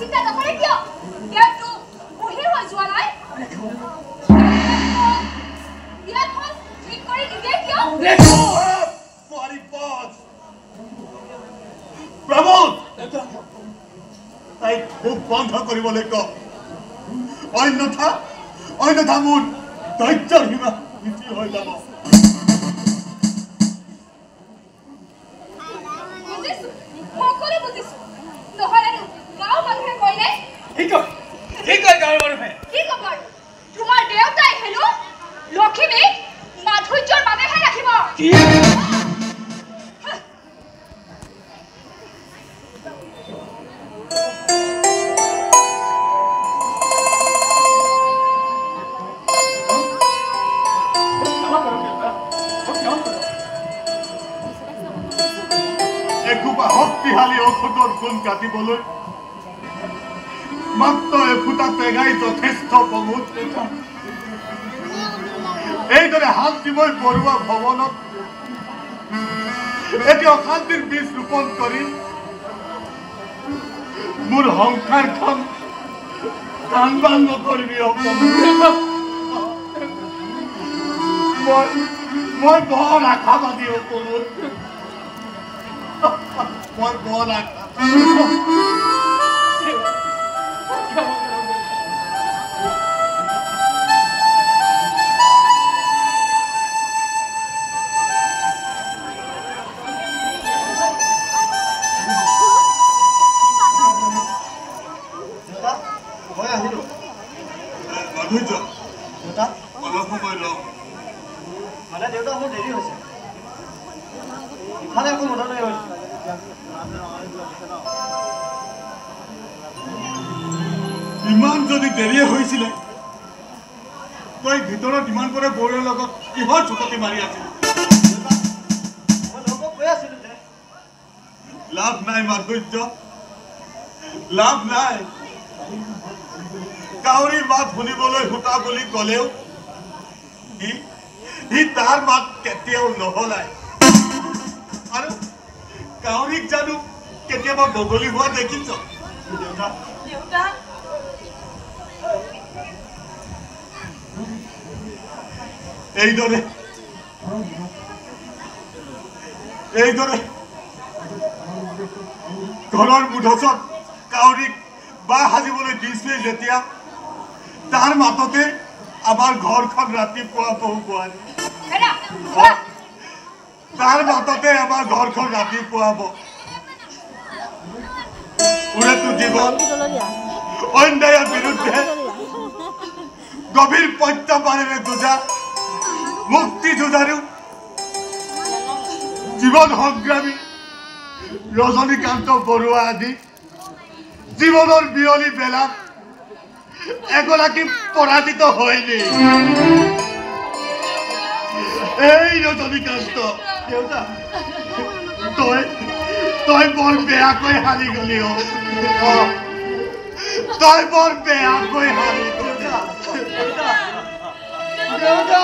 চিন্তা নকৰে কিয় তেওঁতো বহি হৈ যোৱা নাই বিয়াখন ঠিক কৰি নিদিয়ে কিয় प्रमोद তাই খুব বন্ধ কৰিবলৈ ক অন্যথা মোৰ ধৈৰ্যৰ সীমা মিতি হৈ যাব সকলো বুজিছো নহলে গাঁও মানুহে কইলে কি কয় গাঁৱৰ মানুহে কি কব তোমাৰ দেউতাই হেনো লক্ষ্মীক মাধুৰ্যৰ বাবেহে ৰাখিব কি শক্তিশালী ঔষধৰ গুণ কাটিবলৈ মাত্ৰ এফুটা টেঙাই যথেষ্ট বহুত এইদৰে হাত দিবই বৰুৱা ভৱনত এটি অশান্তিৰ বীজ ৰোপণ কৰি মোৰ সংসাৰখন কাণবান নকৰিবি মই বৰ আশাবাদী অপৰোধ মই বৰ অলপ সময় ৰ মানে দেউতা মোৰ দেৰি হৈছে ইফালে একো মদত নাই ইমান যদি দেৰিয়ে হৈছিলে তই ভিতৰত ইমান কৰে বৌৰৰ লগত কিহৰ চুকতি মাৰি আছিল লাভ নাই মাধুৰ্য লাভ নাই কাউৰী মাত শুনিবলৈ সূতা বুলি কলেও সি তাৰ মাত কেতিয়াও নহলাই আৰু কাউৰীক জানো কেতিয়াবা বগলী হোৱা দেখিছ এইদৰে ঘৰৰ মুধচত কাউৰীক বাহ সাজিবলৈ দিছিলে যেতিয়া তাৰ মাততে আমাৰ ঘৰখন ৰাতিপুৱা বহু বোৱাৰী তাৰ মাততে আমাৰ ঘৰখন ৰাতিপুৱাব উৰেটো জীৱন অন্যায়ৰ বিৰুদ্ধে গভীৰ প্ৰত্যাহ্বানেৰে যুঁজা মুক্তি যুঁজাৰু জীৱন সংগ্ৰামী ৰজনীকান্ত বৰুৱা আদি জীৱনৰ বিয়লি বেলাত এগৰাকী পৰাজিত হয়নি এই ৰজনীকান্ত দেউতা তই বৰ বেয়াকৈ হাৰি গলি তই বৰ বেয়াকৈ হাৰি গলি দেউতা